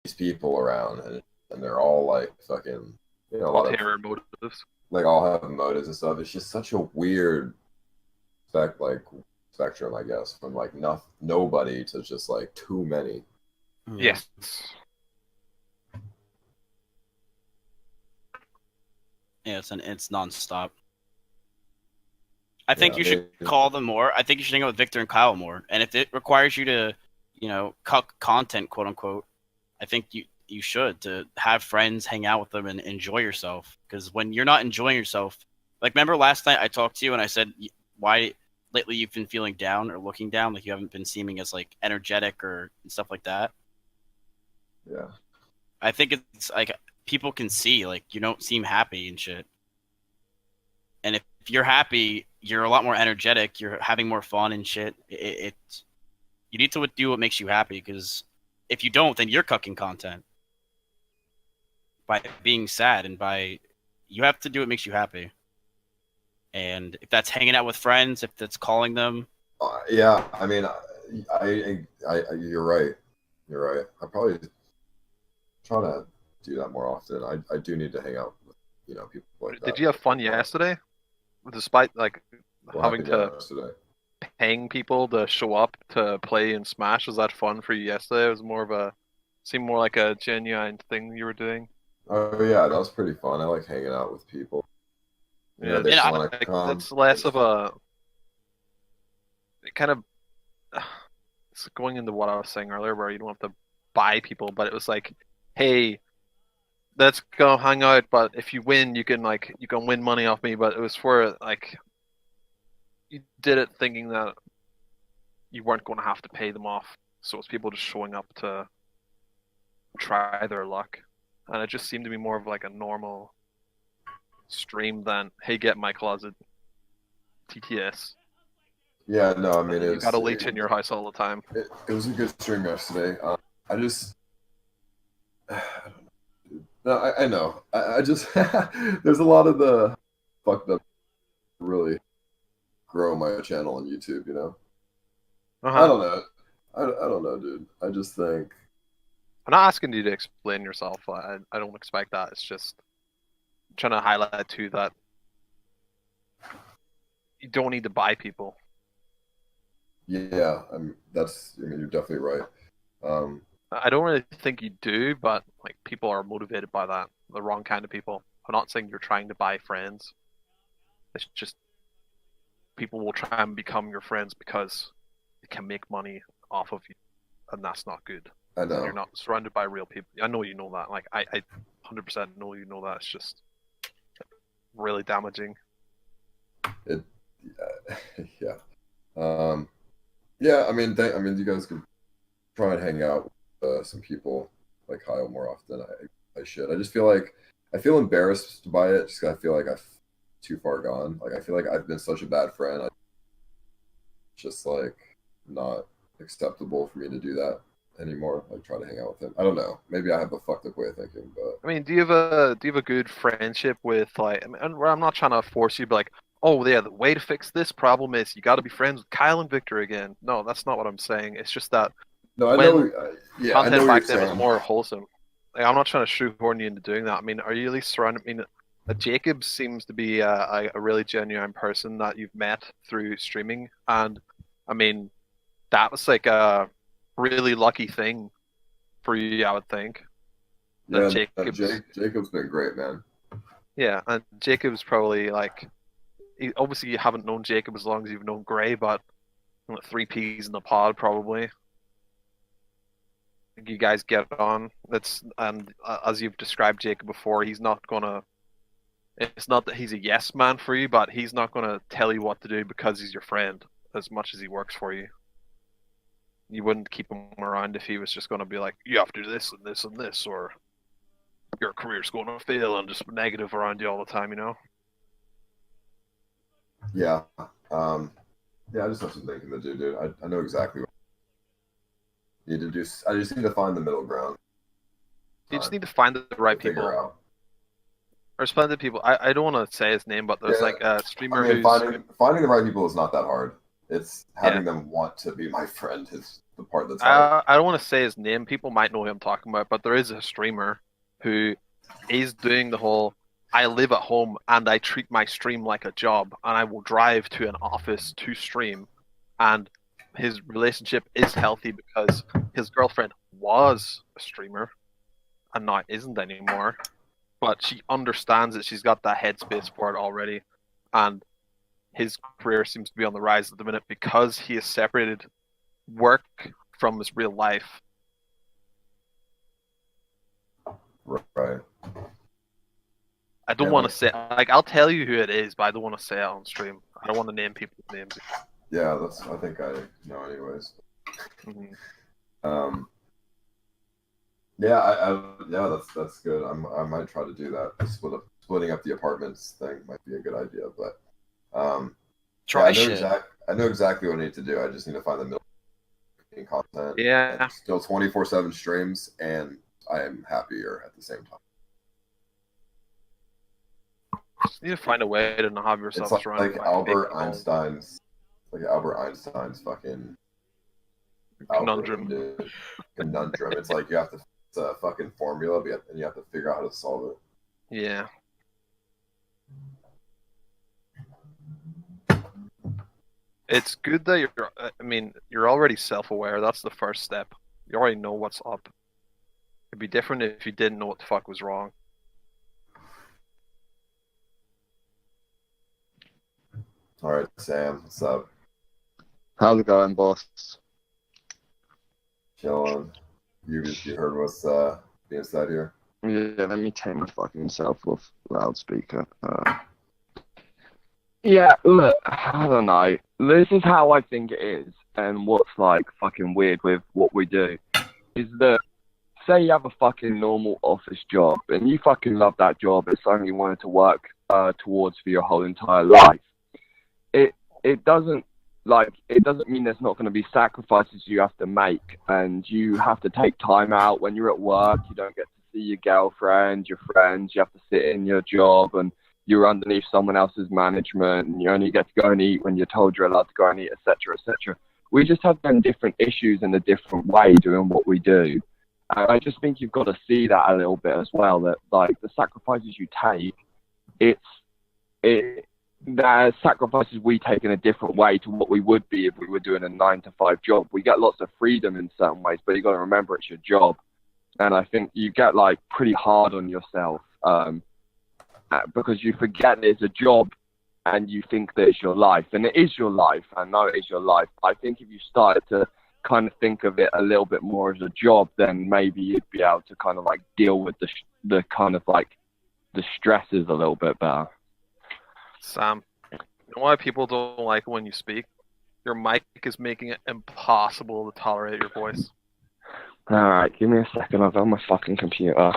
these people around, and they're all like fucking, you know, a lot of Ulterior motives. like all have motives and stuff. It's just such a weird like spectrum, I guess, from like nobody to just like too many. Yeah. Yes. Yeah, it's nonstop. I think Yeah, you should call them more. I think you should hang out with Victor and Kyle more. And if it requires you to, cuck content, quote unquote, I think you should to have friends, hang out with them, and enjoy yourself. Because when you're not enjoying yourself, like remember last night I talked to you and I said why lately you've been feeling down or looking down, like you haven't been seeming as like energetic or stuff like that. yeah, I think it's like people can see like you don't seem happy and shit. And if you're happy, you're a lot more energetic. You're having more fun and shit. You need to do what makes you happy because if you don't, then you're cucking content by being sad and by you have to do what makes you happy. And if that's hanging out with friends, if that's calling them, yeah. I mean, you're right. You're right. I probably try to do that more often. I do need to hang out with people like that. Did you have fun yesterday? Despite like having to paying people to show up to play and Smash, was that fun for you yesterday? It was more of a seemed more like a genuine thing you were doing. Oh yeah, that was pretty fun. I like hanging out with people. Yeah, They just want to come. it's less of a it kind of it's going into what I was saying earlier, where you don't have to buy people, but it was like, hey, let's go hang out. But if you win, you can win money off me. But it was for like you did it thinking that you weren't going to have to pay them off. So it's people just showing up to try their luck, and it just seemed to be more of like a normal stream than hey, get my closet TTS. Yeah, no, I mean you got a leech in your house all the time. It was a good stream yesterday. I just, no, I know. I just there's a lot of the fucked up really grow my channel on YouTube. I don't know. I don't know, dude. I just think I'm not asking you to explain yourself. I don't expect that. It's just trying to highlight too that you don't need to buy people. Yeah, you're definitely right. I don't really think you do, but like people are motivated by that. The wrong kind of people. I'm not saying you're trying to buy friends. It's just people will try and become your friends because they can make money off of you, and that's not good. I know. And you're not surrounded by real people. I know you know that. Like I 100% know you know that. It's just really damaging. Yeah. Yeah. I mean, you guys could try and hang out with some people like Kyle more often. I should. I just feel like I feel embarrassed by it. Just 'cause I feel like I've too far gone. Like I feel like I've been such a bad friend. Just like not acceptable for me to do that anymore. Like try to hang out with him. I don't know. Maybe I have a fucked up way of thinking, but I mean, do you have a good friendship with like? I mean, I'm not trying to force you, but like, oh yeah, the way to fix this problem is you got to be friends with Kyle and Victor again. No, that's not what I'm saying. It's just that no, I know. Yeah, I know content what back you're then was saying. more wholesome. Like, I'm not trying to shoehorn you into doing that. I mean, are you at least surrounded? I mean, Jacob seems to be a really genuine person that you've met through streaming, and I mean, that was like a really lucky thing for you, I would think. Yeah, Jacob's been great, man. Yeah, and Jacob's probably like, obviously you haven't known Jacob as long as you've known Gray, but three peas in the pod probably. You guys get on. And as you've described Jacob before, he's not gonna. It's not that he's a yes man for you, but he's not gonna tell you what to do because he's your friend as much as he works for you. You wouldn't keep him around if he was just gonna be like, you have to do this and this and this, or your career's going to fail, and just negative around you all the time, Yeah. Yeah, I just have some thinking to do, dude. I know exactly what I need to do. I just need to find the middle ground. You just need to find the right people. There's plenty of people. I don't want to say his name, but there's like a streamer finding the right people is not that hard. It's having them want to be my friend is the part that's hard. I don't want to say his name. People might know who I'm talking about, but there is a streamer who is doing the whole I live at home and I treat my stream like a job and I will drive to an office to stream. And his relationship is healthy because his girlfriend was a streamer and now isn't anymore. But she understands it. She's got that headspace for it already. And his career seems to be on the rise at the minute because he has separated work from his real life. Right. I don't want to say, like, I'll tell you who it is, but I don't want to say it on stream. I don't want to name people's names. Yeah, I think I know anyways. Mm-hmm. Yeah, that's good. I might try to do that. Splitting up the apartments thing might be a good idea, but Try I know exactly what I need to do. I just need to find the middle between content. Yeah. And still 24/7 streams, and I am happier at the same time. Just need to find a way to not have yourself It's surrounded like by Albert Einstein's fucking conundrum. Conundrum. It's like it's a fucking formula, and you have to figure out how to solve it. Yeah. It's good that you're already self-aware. That's the first step. You already know what's up. It'd be different if you didn't know what the fuck was wrong. All right, Sam, what's up? How's it going, boss? Chilling. You heard what's being said here? Yeah, let me take my fucking self off loudspeaker. Yeah, look, I don't know. This is how I think it is, and what's like fucking weird with what we do is that, say you have a fucking normal office job, and you fucking love that job, it's something you wanted to work towards for your whole entire life. It doesn't mean there's not going to be sacrifices you have to make, and you have to take time out when you're at work. You don't get to see your girlfriend, your friends. You have to sit in your job, and you're underneath someone else's management, and you only get to go and eat when you're told you're allowed to go and eat, etc., etc. We just have them different issues in a different way doing what we do. And I just think you've got to see that a little bit as well, that like the sacrifices you take, the sacrifices we take in a different way to what we would be if we were doing a 9-to-5 job. We get lots of freedom in certain ways, but you got to remember it's your job. And I think you get like pretty hard on yourself because you forget it's a job and you think that it's your life. And it is your life. I know it is your life. I think if you started to kind of think of it a little bit more as a job, then maybe you'd be able to kind of like deal with the kind of like the stresses a little bit better. Sam, you know why people don't like when you speak? Your mic is making it impossible to tolerate your voice. Alright, give me a second. I've got my fucking computer.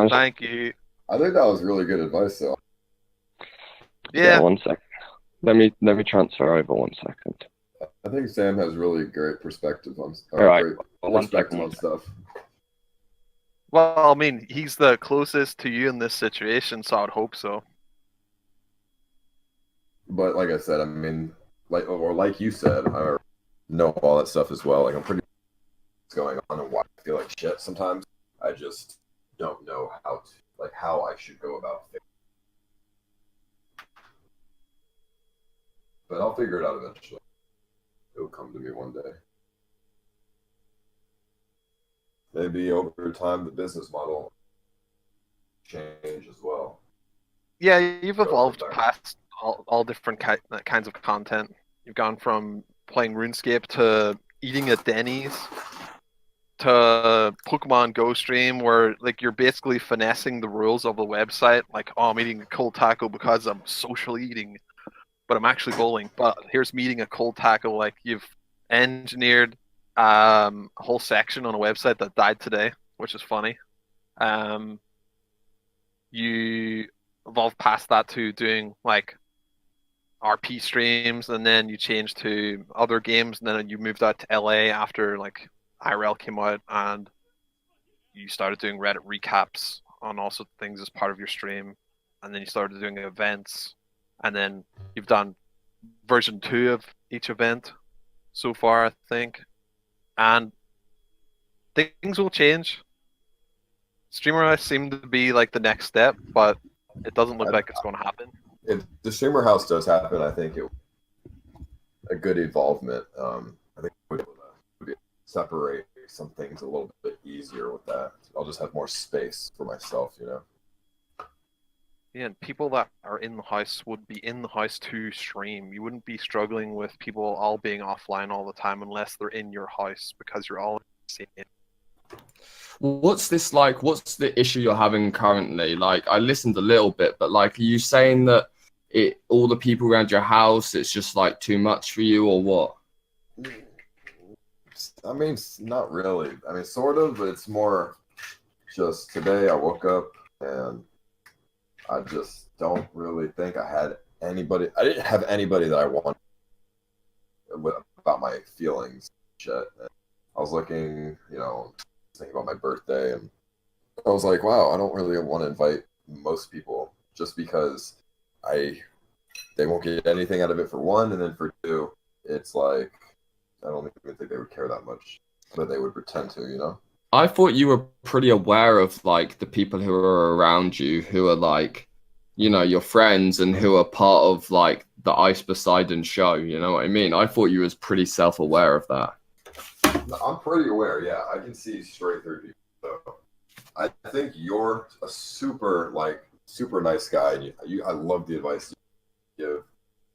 Thank you. I think that was really good advice, though. Yeah. 1 second. Let me transfer over 1 second. I think Sam has really great perspective on stuff. Well, I mean, he's the closest to you in this situation, so I would hope so. But like I said, I mean, like you said, I know all that stuff as well. Like I'm pretty what's going on and why I feel like shit sometimes. I just don't know how I should go about it. But I'll figure it out eventually. It'll come to me one day. Maybe over time the business model change as well. Yeah, you've evolved past all different kinds of content. You've gone from playing RuneScape to eating at Denny's to Pokemon Go stream, where like you're basically finessing the rules of the website. Like, oh, I'm eating a cold taco because I'm social eating, but I'm actually bowling. But here's me eating a cold taco. Like you've engineered a whole section on a website that died today, which is funny. You evolved past that to doing like RP streams, and then you changed to other games, and then you moved out to LA after like IRL came out, and you started doing Reddit recaps on also things as part of your stream, and then you started doing events, and then you've done version 2 of each event so far, I think. and things will change. Streamer house seemed to be like the next step, but it doesn't look like it's going to happen. If the streamer house does happen, I think it a good involvement. I think we would separate some things a little bit easier with that. I'll just have more space for myself, you know. Yeah, and people that are in the house would be in the house to stream. You wouldn't be struggling with people all being offline all the time unless they're in your house because you're all in the same. What's this like? What's the issue you're having currently? Like, I listened a little bit, but like, are you saying that all the people around your house, it's just like too much for you, or what? I mean, not really. I mean, sort of, but it's more just today I woke up and I just don't really think I had anybody. I didn't have anybody that I wanted about my feelings. Shit. I was looking, you know, thinking about my birthday, and I was like, wow, I don't really want to invite most people just because they won't get anything out of it for one, and then for two, it's like I don't even think they would care that much, but they would pretend to, you know. I thought you were pretty aware of like the people who are around you, who are like, you know, your friends and who are part of like the Ice Poseidon show. You know what I mean? I thought you was pretty self-aware of that. I'm pretty aware, yeah. I can see straight through people. So I think you're a super nice guy. And I love the advice you give.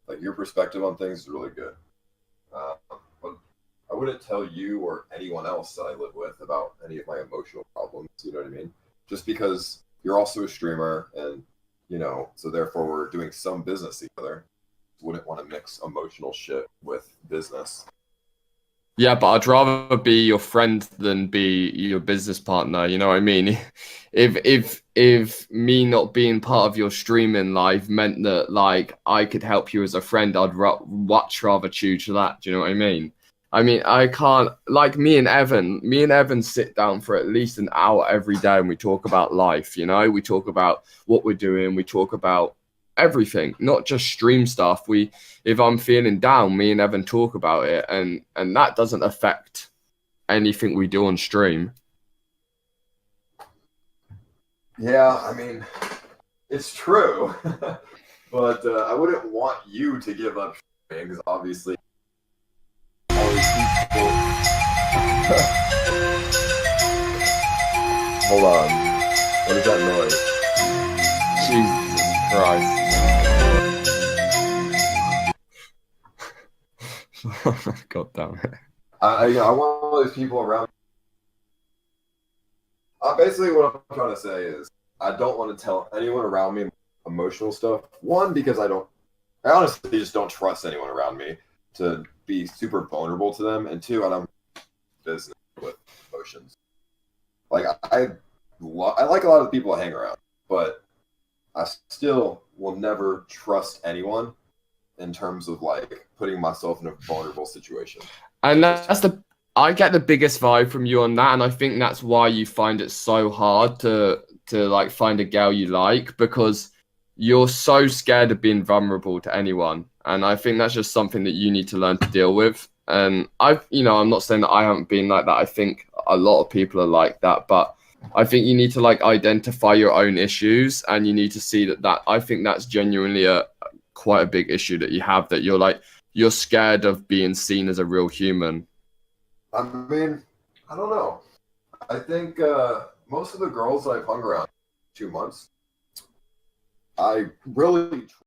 Like your perspective on things is really good. But I wouldn't tell you or anyone else that I live with about any of my emotional problems. You know what I mean? Just because you're also a streamer, and you know, so therefore we're doing some business together. Wouldn't want to mix emotional shit with business. Yeah, but I'd rather be your friend than be your business partner. You know what I mean? If me not being part of your streaming life meant that like I could help you as a friend, I'd much rather choose that. Do you know what I mean? I mean, I can't like me and Evan sit down for at least an hour every day and we talk about life. You know, we talk about what we're doing. We talk about everything, not just stream stuff. If I'm feeling down, me and Evan talk about it, and that doesn't affect anything we do on stream. Yeah, I mean, it's true, but I wouldn't want you to give up streaming because obviously all these people. Hold on, what is that noise? Jesus Christ. God damn it. I want all these people around. Basically, what I'm trying to say is I don't want to tell anyone around me emotional stuff. One, because I honestly just don't trust anyone around me to be super vulnerable to them. And two, I don't business with emotions. Like I like a lot of the people I hang around, but I still will never trust anyone in terms of like putting myself in a vulnerable situation. And I get the biggest vibe from you on that, and I think that's why you find it so hard to like find a girl you like, because you're so scared of being vulnerable to anyone. And I think that's just something that you need to learn to deal with. And I'm not saying that I haven't been like that. I think a lot of people are like that, but I think you need to like identify your own issues, and you need to see that I think that's genuinely quite a big issue that you have, that you're scared of being seen as a real human. I mean, I don't know. I think most of the girls that I've hung around 2 months, I really